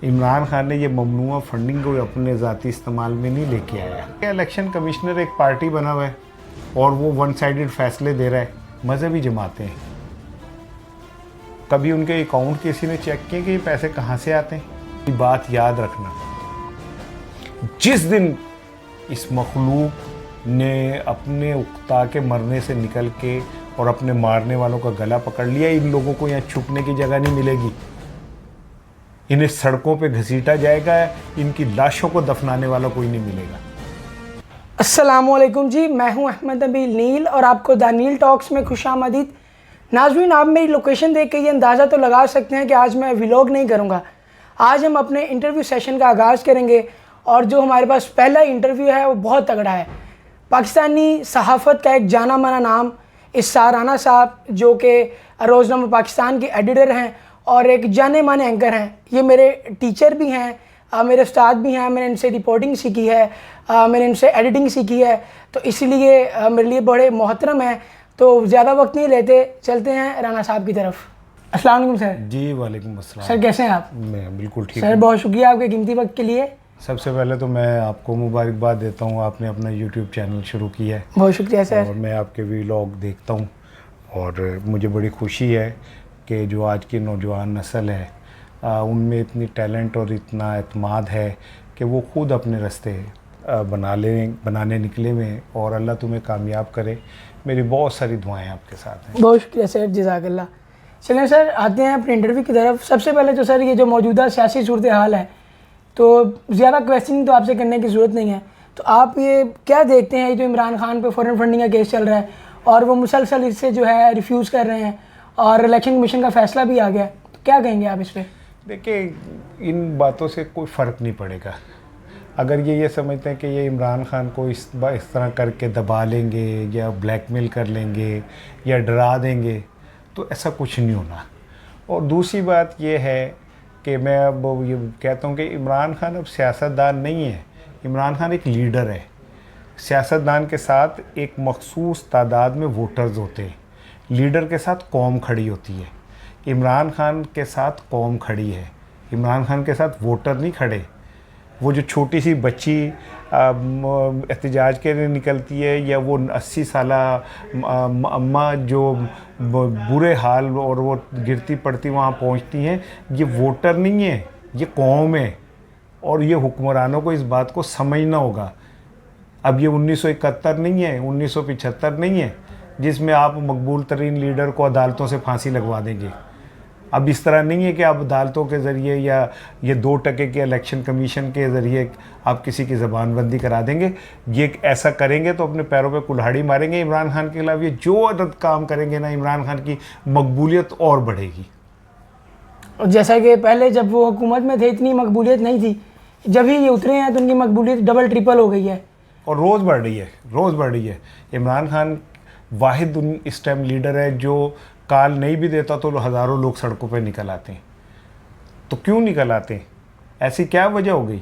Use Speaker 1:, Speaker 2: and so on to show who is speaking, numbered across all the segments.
Speaker 1: इमरान खान ने ये ममनुआ फंडिंग को अपने ज़ाती इस्तेमाल में नहीं लेके आया। इलेक्शन कमिश्नर एक पार्टी बना हुआ है और वो वन साइडेड फैसले दे रहा है। मजहबी जमातें हैं, कभी उनके अकाउंट किसी ने चेक किए कि ये पैसे कहाँ से आते हैं? ये बात याद रखना, जिस दिन इस मखलूक ने अपने उकता के मरने से निकल के और अपने मारने वालों का गला पकड़ लिया, इन लोगों को यहाँ छुपने की जगह नहीं मिलेगी। इन्हें सड़कों पे घसीटा जाएगा, इनकी लाशों को दफनाने वाला कोई नहीं मिलेगा।
Speaker 2: अस्सलामुअलैकुम जी, मैं हूं अहमद नबील नील और आपको द नील टॉक्स में खुशामदीद। नाज़रीन, आप मेरी लोकेशन देख के ये अंदाज़ा तो लगा सकते हैं कि आज मैं व्लॉग नहीं करूंगा। आज हम अपने इंटरव्यू सेशन का आगाज़ करेंगे और जो हमारे पास पहला इंटरव्यू है वो बहुत तगड़ा है। पाकिस्तानी सहाफ़त का एक जाना माना नाम इस्सार राना साहब, जो कि रोज़नामा पाकिस्तान के एडिटर हैं और एक जाने माने एंकर हैं। ये मेरे टीचर भी हैं, मेरे उस्ताद भी हैं। मैंने इनसे रिपोर्टिंग सीखी है, मैंने इनसे एडिटिंग सीखी है, तो इसलिए मेरे लिए बड़े मोहतरम हैं। तो ज़्यादा वक्त नहीं लेते, चलते हैं राना साहब की तरफ। अस्सलाम वालेकुम सर।
Speaker 1: जी वालेकुम अस्सलाम।
Speaker 2: सर कैसे हैं आप?
Speaker 1: मैं बिल्कुल ठीक
Speaker 2: सर
Speaker 1: हूँ।
Speaker 2: बहुत शुक्रिया आपके कीमती वक्त के लिए।
Speaker 1: सबसे पहले तो मैं आपको मुबारकबाद देता हूँ, आपने अपना यूट्यूब चैनल शुरू किया है।
Speaker 2: बहुत शुक्रिया सर।
Speaker 1: और मैं आपके व्लॉग देखता हूँ और मुझे बड़ी खुशी है कि जो आज की नौजवान नस्ल है उनमें इतनी टैलेंट और इतना एतमाद है कि वो ख़ुद अपने रास्ते बनाने निकले हुए हैं और अल्लाह तुम्हें कामयाब करे। मेरी बहुत सारी दुआएं आपके साथ हैं।
Speaker 2: बहुत शुक्रिया सर, जज़ाकल्लाह। चलें सर, आते हैं अपने इंटरव्यू की तरफ। सबसे पहले तो सर, ये जो मौजूदा सियासी सूरत हाल है, तो ज़्यादा क्वेश्चनिंग तो आपसे करने की ज़रूरत नहीं है। तो आप ये क्या देखते हैं, ये जो इमरान खान पे फॉरेन फंडिंग का केस चल रहा है और वो मुसलसल इससे जो है रिफ्यूज़ कर रहे हैं और इलेक्शन कमीशन का फ़ैसला भी आ गया, तो क्या कहेंगे आप इस पर?
Speaker 1: देखिए, इन बातों से कोई फ़र्क नहीं पड़ेगा। अगर ये समझते हैं कि ये इमरान खान को इस तरह करके दबा लेंगे या ब्लैकमेल कर लेंगे या डरा देंगे, तो ऐसा कुछ नहीं होना। और दूसरी बात ये है कि मैं अब ये कहता हूँ कि इमरान खान अब सियासतदान नहीं है, इमरान खान एक लीडर है। सियासतदान के साथ एक मखसूस तादाद में वोटर्स होते हैं, लीडर के साथ कौम खड़ी होती है। इमरान खान के साथ कौम खड़ी है, इमरान खान के साथ वोटर नहीं खड़े। वो जो छोटी सी बच्ची एहतजाज के लिए निकलती है या वो 80 साला अम्मा जो बुरे हाल और वो गिरती पड़ती वहाँ पहुँचती हैं, ये वोटर नहीं है, ये कौम है। और ये हुक्मरानों को इस बात को समझना होगा। अब ये 1971 नहीं है, 1975 नहीं है जिसमें आप मकबूल तरीन लीडर को अदालतों से फांसी लगवा देंगे। अब इस तरह नहीं है कि आप अदालतों के ज़रिए या ये 2% के इलेक्शन कमीशन के ज़रिए आप किसी की ज़बानबंदी करा देंगे। ये ऐसा करेंगे तो अपने पैरों पे कुल्हाड़ी मारेंगे इमरान खान के खिलाफ। ये जो अदद काम करेंगे ना, इमरान खान की मकबूलियत और बढ़ेगी।
Speaker 2: और जैसा कि पहले जब वो हुकूमत में थे इतनी मकबूलियत नहीं थी, जब ही ये उतरे हैं तो उनकी मकबूलियत डबल ट्रिपल हो गई है
Speaker 1: और रोज़ बढ़ रही है, रोज़ बढ़ रही है। इमरान खान वाहिद इस टाइम लीडर है जो काल नहीं भी देता तो हज़ारों लोग सड़कों पे निकल आते हैं। तो क्यों निकल आते हैं? ऐसी क्या वजह हो गई?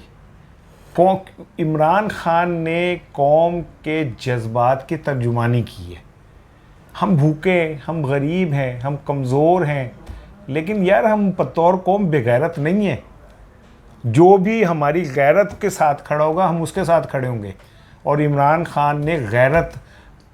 Speaker 1: इमरान खान ने कौम के जज्बात की तर्जुमानी की है। हम भूखे, हम गरीब हैं, हम कमज़ोर हैं, लेकिन यार हम बतौर कौम बेगैरत नहीं है। जो भी हमारी गैरत के साथ खड़ा होगा हम उसके साथ खड़े होंगे। और इमरान खान ने गैरत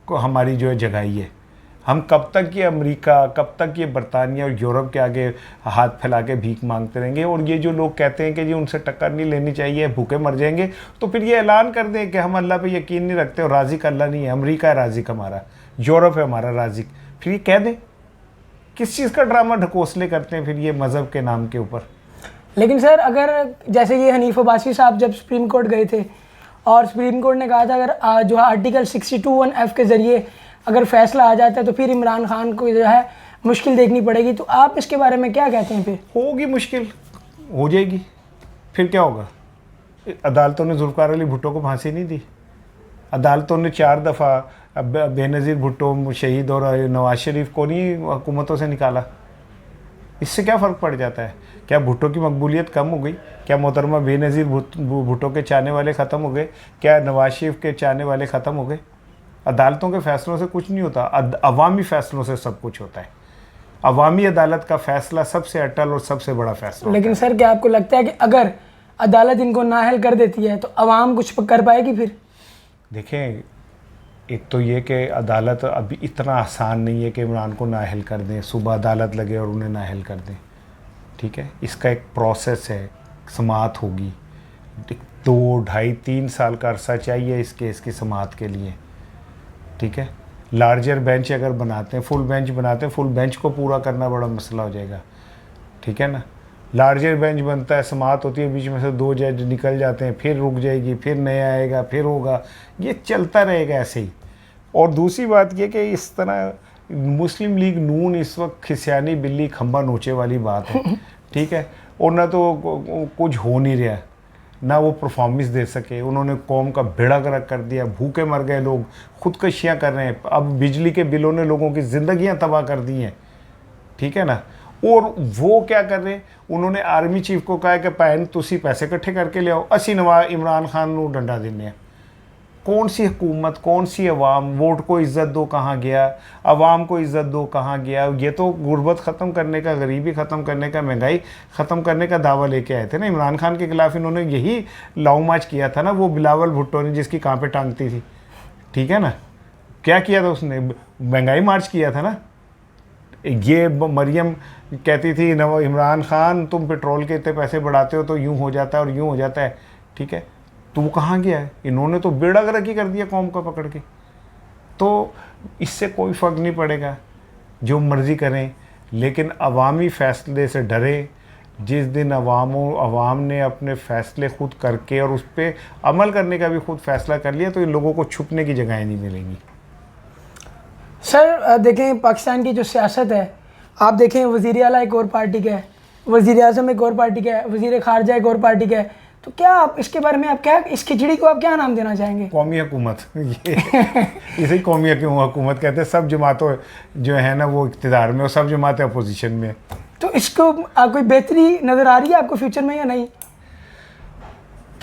Speaker 1: को हमारी जो है जगाई है। हम कब तक ये अमेरिका, कब तक ये बरतानिया और यूरोप के आगे हाथ फैला के भीख मांगते रहेंगे? और ये जो लोग कहते हैं कि जी उनसे टक्कर नहीं लेनी चाहिए, भूखे मर जाएंगे, तो फिर ये ऐलान कर दें कि हम अल्लाह पे यकीन नहीं रखते और राज़िक अल्लाह नहीं है, अमेरिका है राज़िक हमारा, यूरोप है हमारा राज़िक। फिर ये कह दें। किस चीज़ का ड्रामा ढकोसले करते हैं फिर ये मज़हब के नाम के ऊपर?
Speaker 2: लेकिन सर, अगर जैसे ये हनीफ अब्बासी साहब जब सुप्रीम कोर्ट गए थे और सुप्रीम कोर्ट ने कहा था अगर जो है आर्टिकल 62(1)(f) के ज़रिए अगर फैसला आ जाता है तो फिर इमरान खान को जो है मुश्किल देखनी पड़ेगी, तो आप इसके बारे में क्या कहते हैं? फिर होगी
Speaker 1: मुश्किल, हो जाएगी। फिर क्या होगा? अदालतों ने जुल्फ़िकार अली भुट्टो को फांसी नहीं दी। अदालतों ने 4 दफ़ा बेनज़ीर भुट्टो शहीद और नवाज शरीफ को नहीं हुकूमतों से निकाला। इससे क्या फ़र्क पड़ जाता है? क्या भुट्टो की मकबूलियत कम हो गई? क्या मोहतरमा बेनज़ीर भुट्टो के चाहने वाले ख़त्म हो गए? क्या नवाज शरीफ के चाहने वाले ख़त्म हो गए? अदालतों के फ़ैसलों से कुछ नहीं होता, अवामी फ़ैसलों से सब कुछ होता है। अवामी अदालत का फैसला सबसे अटल और सबसे बड़ा फैसला
Speaker 2: लेकिन सर क्या आपको लगता है कि अगर अदालत इनको नाअहल कर देती है तो अवाम कुछ कर पाएगी फिर?
Speaker 1: देखें, एक तो ये कि अदालत अभी इतना आसान नहीं है कि इमरान को नाअहल कर दें, सुबह अदालत लगे और उन्हें नाअहल कर दें। ठीक है, इसका एक प्रोसेस है, समाअत होगी, 2, 2.5, 3 साल का अरसा चाहिए इस केस की समाअत के लिए। ठीक है, लार्जर बेंच अगर बनाते हैं, फुल बेंच बनाते हैं, फुल बेंच को पूरा करना बड़ा मसला हो जाएगा। ठीक है ना, लार्जर बेंच बनता है, समाअत होती है, बीच में से 2 जज निकल जाते हैं, फिर रुक जाएगी, फिर नया आएगा, फिर होगा, ये चलता रहेगा ऐसे ही। और दूसरी बात ये कि इस तरह मुस्लिम लीग नून इस वक्त खिसियानी बिल्ली खंबा नोचे वाली बात है। ठीक है, और ना तो कुछ हो नहीं रहा, ना वो परफॉर्मेंस दे सके, उन्होंने कौम का बेड़ा गर्क कर दिया, भूखे मर गए लोग, खुदकशियाँ कर रहे हैं, अब बिजली के बिलों ने लोगों की ज़िंदगियाँ तबाह कर दी हैं। ठीक है ना, और वो क्या कर रहे हैं, उन्होंने आर्मी चीफ को कहा कि भैन तुसी पैसे इकट्ठे करके ले आओ, असी इमरान खान को डंडा देने हैं। कौन सी हुकूमत, कौन सी अवाम, वोट को इज़्ज़त दो कहाँ गया, अवाम को इज़्ज़त दो कहाँ गया। ये तो गुर्बत ख़त्म करने का, गरीबी ख़त्म करने का, महंगाई ख़त्म करने का दावा लेके आए थे ना। इमरान खान के ख़िलाफ़ इन्होंने यही लाऊ मार्च किया था ना, वो बिलावल भुट्टो ने जिसकी कहाँ पे टांगती थी। ठीक है ना, क्या किया था उसने, महंगाई मार्च किया था ना। ये मरियम कहती थी इमरान खान तुम पेट्रोल के इतने पैसे बढ़ाते हो तो यूँ हो जाता है और यूँ हो जाता है। ठीक है, तो वो कहाँ गया है, इन्होंने तो बेड़ा गर्क ही कर दिया कौम का पकड़ के। तो इससे कोई फ़र्क नहीं पड़ेगा, जो मर्ज़ी करें, लेकिन अवामी फ़ैसले से डरें। जिस दिन अवाम ने अपने फ़ैसले खुद करके और उस पर अमल करने का भी खुद फ़ैसला कर लिया तो इन लोगों को छुपने की जगहें नहीं मिलेंगी।
Speaker 2: सर देखें, पाकिस्तान की जो सियासत है, आप देखें वज़ीर आला एक और पार्टी का है, वज़ीर आज़म एक और पार्टी का है, वज़ीर ख़ारजा एक और पार्टी का है। तो क्या आप इसके बारे में, आप क्या, इस खिचड़ी को आप क्या नाम देना चाहेंगे?
Speaker 1: कौमी हुकूमत, ये इसे कौमी हुकूमत कहते हैं। सब जमातों जो है ना वो इक़्तिदार में और सब जमातें अपोजिशन में।
Speaker 2: तो इसको कोई बेहतरी नज़र आ रही है आपको फ्यूचर में या नहीं?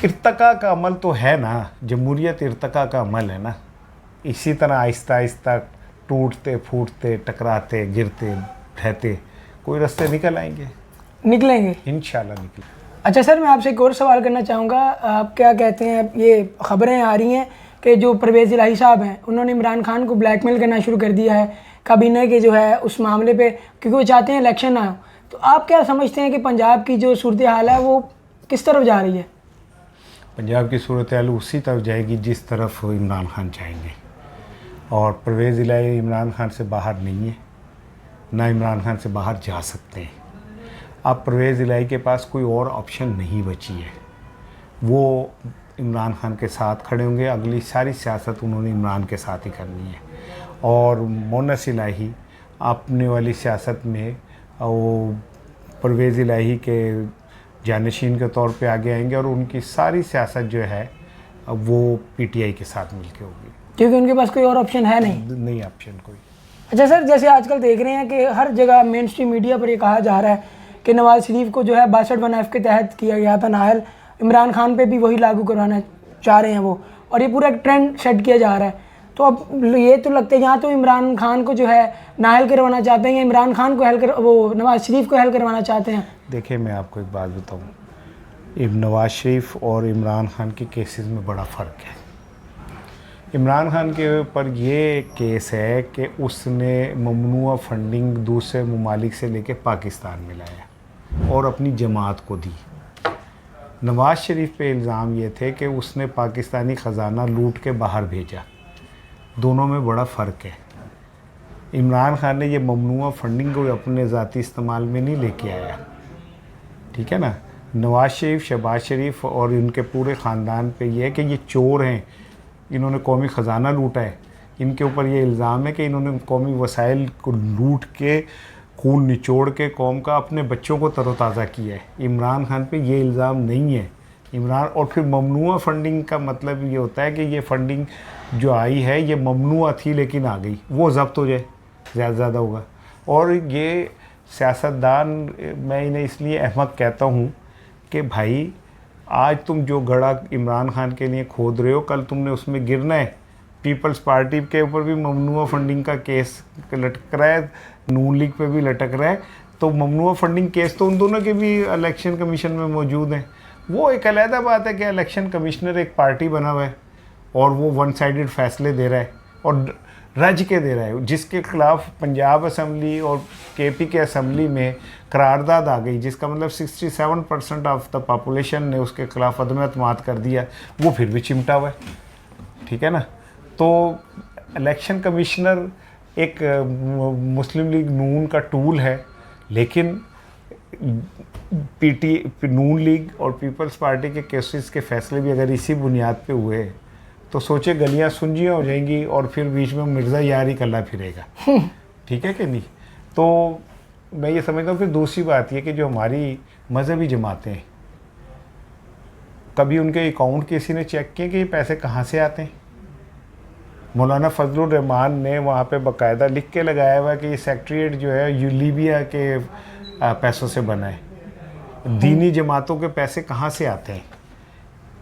Speaker 1: इर्तका का अमल तो है ना, जमहूरियत इर्तका का अमल है ना। इसी तरह आहिस्ता आहिस्ता टूटते फूटते टकराते गिरते रहते कोई रास्ते निकल आएंगे,
Speaker 2: निकलेंगे
Speaker 1: इंशाल्लाह निकलेंगे।
Speaker 2: अच्छा सर, मैं आपसे एक और सवाल करना चाहूँगा। आप क्या कहते हैं, ये ख़बरें आ रही हैं कि जो परवेज़ इलाही साहब हैं उन्होंने इमरान खान को ब्लैकमेल करना शुरू कर दिया है काबीना के जो है उस मामले पे, क्योंकि वो चाहते हैं इलेक्शन ना हो। तो आप क्या समझते हैं कि पंजाब की जो सूरत हाल है वो किस तरफ जा रही है?
Speaker 1: पंजाब की सूरत हाल उसी तरफ जाएगी जिस तरफ इमरान खान चाहेंगे। और परवेज़ इलाही इमरान खान से बाहर नहीं है, ना इमरान खान से बाहर जा सकते हैं। अब परवेज़ इलाही के पास कोई और ऑप्शन नहीं बची है, वो इमरान खान के साथ खड़े होंगे। अगली सारी सियासत उन्होंने इमरान के साथ ही करनी है। और मोनस इलाही अपने वाली सियासत में वो परवेज़ इलाही के जानशीन के तौर पे आगे आएंगे और उनकी सारी सियासत जो है वो पीटीआई के साथ मिलके होगी,
Speaker 2: क्योंकि उनके पास कोई और ऑप्शन है नहीं
Speaker 1: ऑप्शन कोई।
Speaker 2: अच्छा सर, जैसे आजकल देख रहे हैं कि हर जगह मेन स्ट्रीम मीडिया पर ये कहा जा रहा है कि नवाज़ शरीफ को जो है 62(1) के तहत किया गया था नाअहल, इमरान खान पे भी वही लागू करवाना चाह रहे हैं वो, और ये पूरा एक ट्रेंड सेट किया जा रहा है। तो अब ये तो लगता है यहाँ तो इमरान खान को जो है नाअहल करवाना चाहते हैं या इमरान खान को वो नवाज़ शरीफ को हल करवाना चाहते हैं?
Speaker 1: देखिए, मैं आपको एक बात बताऊँ, नवाज़ शरीफ और इमरान खान के केसेस में बड़ा फ़र्क है। इमरान खान के ऊपर ये केस है कि उसने ममनुआ फंडिंग दूसरे ममालिक से लेके पाकिस्तान में लाया और अपनी जमात को दी। नवाज़ शरीफ पे इल्ज़ाम ये थे कि उसने पाकिस्तानी ख़जाना लूट के बाहर भेजा। दोनों में बड़ा फ़र्क है। इमरान खान ने ये ममनुआ फंडिंग को अपने ज़ाती इस्तेमाल में नहीं लेके आया। ठीक है ना, नवाज़ शरीफ, शहबाज शरीफ और उनके पूरे ख़ानदान पे ये है कि ये चोर हैं, इन्होंने कौमी ख़जाना लूटा है। इनके ऊपर ये इल्ज़ाम है कि इन्होंने कौमी वसाइल को लूट के खून निचोड़ के कौम का अपने बच्चों को तरोताज़ा किया है। इमरान खान पे ये इल्ज़ाम नहीं है। इमरान और फिर ममनुआ फंडिंग का मतलब ये होता है कि ये फंडिंग जो आई है ये ममनुआ थी लेकिन आ गई, वो ज़ब्त हो जाए, ज़्यादा से ज़्यादा होगा। और ये सियासतदान, मैं इन्हें इसलिए अहमक कहता हूँ कि भाई आज तुम जो गड़ा इमरान खान के लिए खोद रहे हो, कल तुमने उसमें गिरना है, पीपल्स पार्टी के ऊपर भी ममनुआ फंडिंग का केस लटक रहा है, नून लीग पे भी लटक रहा है। तो ममनुआ फंडिंग केस तो उन दोनों के भी इलेक्शन कमीशन में मौजूद हैं। वो एक अलहदा बात है कि इलेक्शन कमिश्नर एक पार्टी बना हुआ है और वो वन साइडेड फैसले दे रहा है और रज के दे रहा है, जिसके खिलाफ पंजाब असम्बली और केपी के असम्बली में करारदाद आ गई, जिसका मतलब 67% ऑफ द पॉपुलेशन ने उसके खिलाफ अदम एतमाद कर दिया। वो फिर भी चिमटा हुआ है, ठीक है ना। तो इलेक्शन कमिश्नर एक मुस्लिम लीग नून का टूल है, लेकिन नून लीग और पीपल्स पार्टी के केसेस के फैसले भी अगर इसी बुनियाद पे हुए तो सोचे गलियां सुंजियां हो जाएंगी और फिर बीच में मिर्ज़ा यार ही कल्ला फिरेगा, ठीक है कि नहीं। तो मैं ये समझता हूँ। फिर दूसरी बात ये कि जो हमारी मजहबी जमातें हैं, कभी उनके अकाउंट किसी ने चेक किए कि ये पैसे कहाँ से आते हैं। मौलाना फजलुर रहमान ने वहाँ पे बाकायदा लिख के लगाया हुआ कि ये सेक्रेटरीट जो है लीबिया के पैसों से बना है। दीनी जमातों के पैसे कहाँ से आते हैं,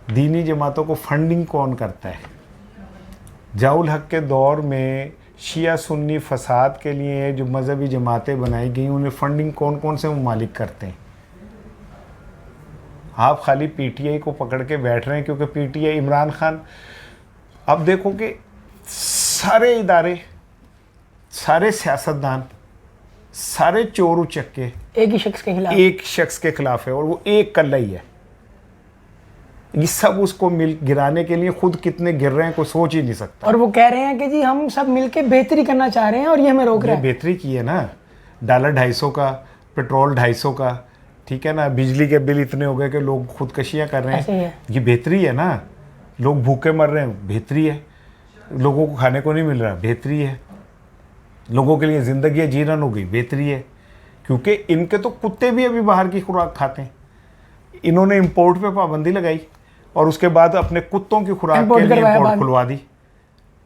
Speaker 1: दीनी जमातों को फंडिंग कौन करता है। जाउल हक के दौर में शिया सुन्नी फसाद के लिए जो मजहबी जमातें बनाई गई, उन्हें फंडिंग कौन कौन से ममालिक करते हैं। आप खाली पीटीआई को पकड़ के बैठ रहे हैं क्योंकि पीटीआई इमरान खान, अब देखो कि सारे इदारे, सारे सियासतदान, सारे चोर उचक्के
Speaker 2: एक ही
Speaker 1: शख्स के खिलाफ है और वो एक कल्ला ही है। ये सब उसको मिल गिराने के लिए खुद कितने गिर रहे हैं कोई सोच ही नहीं सकता।
Speaker 2: और वो कह रहे हैं कि जी हम सब मिलके बेहतरी करना चाह रहे हैं और ये हमें रोक रहा है।
Speaker 1: बेहतरी की है ना, $250 का, पेट्रोल 250 का, ठीक है ना, बिजली के बिल इतने हो गए कि लोग खुदकशियाँ कर रहे हैं। ये बेहतरी है ना। लोग भूखे मर रहे हैं, बेहतरी है। लोगों को खाने को नहीं मिल रहा, बेहतरी है। लोगों के लिए ज़िंदगी जीरन हो गई, बेहतरी है। क्योंकि इनके तो कुत्ते भी अभी बाहर की खुराक खाते हैं। इन्होंने इंपोर्ट पे पाबंदी लगाई और उसके बाद अपने कुत्तों की खुराक के लिए इंपोर्ट खुलवा दी,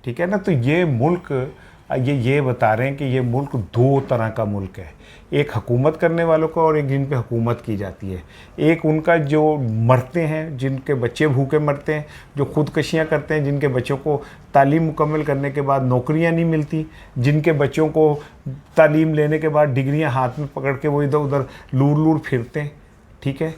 Speaker 1: ठीक है ना। तो ये मुल्क ये बता रहे हैं कि ये मुल्क दो तरह का मुल्क है, एक हुकूमत करने वालों का और एक जिन पे हुकूमत की जाती है। एक उनका जो मरते हैं, जिनके बच्चे भूखे मरते हैं, जो खुदकशियाँ करते हैं, जिनके बच्चों को तालीम मुकम्मल करने के बाद नौकरियाँ नहीं मिलती, जिनके बच्चों को तालीम लेने के बाद डिग्रियाँ हाथ में पकड़ के वो इधर उधर लूर फिरते हैं, ठीक है।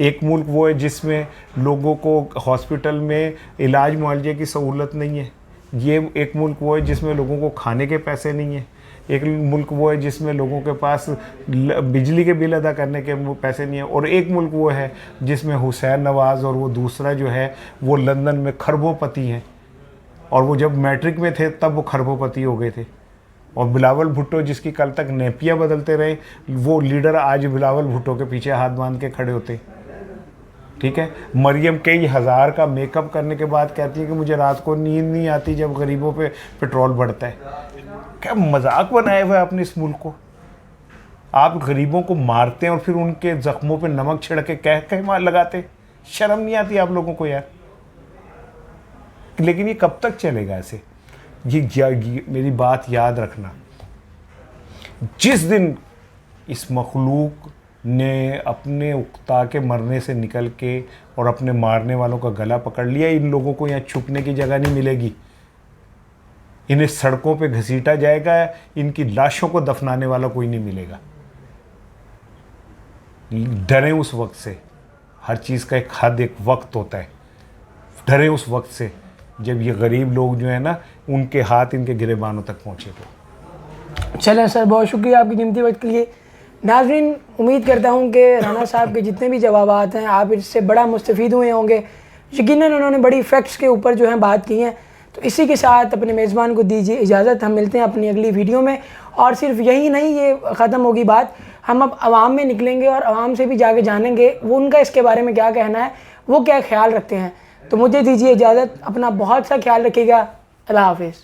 Speaker 1: एक मुल्क वो है जिसमें लोगों को हॉस्पिटल में इलाज मुआवजे की सहूलत नहीं है। ये एक मुल्क वो है जिसमें लोगों को खाने के पैसे नहीं है। एक मुल्क वो है जिसमें लोगों के पास बिजली के बिल अदा करने के पैसे नहीं है। और एक मुल्क वो है जिसमें हुसैन नवाज़ और वो दूसरा जो है वो लंदन में खरबोपति हैं, और वो जब मैट्रिक में थे तब वो खरबोपति हो गए थे। और बिलावल भुट्टो जिसकी कल तक नेपियाँ बदलते रहे, वो लीडर आज बिलावल भुट्टो के पीछे हाथ बांध के खड़े होते, ठीक है। मरियम कई हज़ार का मेकअप करने के बाद कहती है कि मुझे रात को नींद नहीं आती जब गरीबों पे पेट्रोल बढ़ता है। क्या मजाक बनाया हुआ है आपने इस मुल्क को। आप गरीबों को मारते हैं और फिर उनके जख्मों पे नमक छिड़क के कह मार लगाते। शर्म नहीं आती आप लोगों को यार। लेकिन ये कब तक चलेगा ऐसे। ये मेरी बात याद रखना, जिस दिन इस मखलूक ने अपने उकता के मरने से निकल के और अपने मारने वालों का गला पकड़ लिया, इन लोगों को यहाँ छुपने की जगह नहीं मिलेगी। इन्हें सड़कों पे घसीटा जाएगा, इनकी लाशों को दफनाने वाला कोई नहीं मिलेगा। डरें उस वक्त से। हर चीज़ का एक हद, एक वक्त होता है। डरें उस वक्त से जब ये गरीब लोग जो है ना, उनके हाथ इनके गिरेबानों तक पहुँचे। तो
Speaker 2: चलें सर, बहुत शुक्रिया आपकी कीमती वक्त के लिए। नाज़रीन, उम्मीद करता हूँ कि राना साहब के जितने भी जवाबात हैं आप इससे बड़ा मुस्तफ़ीद हुए होंगे। यकीनन उन्होंने बड़ी फैक्ट्स के ऊपर जो है बात की है। तो इसी के साथ अपने मेज़बान को दीजिए इजाज़त। हम मिलते हैं अपनी अगली वीडियो में। और सिर्फ यही नहीं, ये ख़त्म होगी बात, हम अब आवाम में निकलेंगे और आवाम से भी जाके जानेंगे वो उनका इसके बारे में क्या कहना है, वो क्या ख्याल रखते हैं। तो मुझे दीजिए इजाज़त, अपना बहुत सा ख्याल रखिएगा। अल्लाह हाफ़िज़।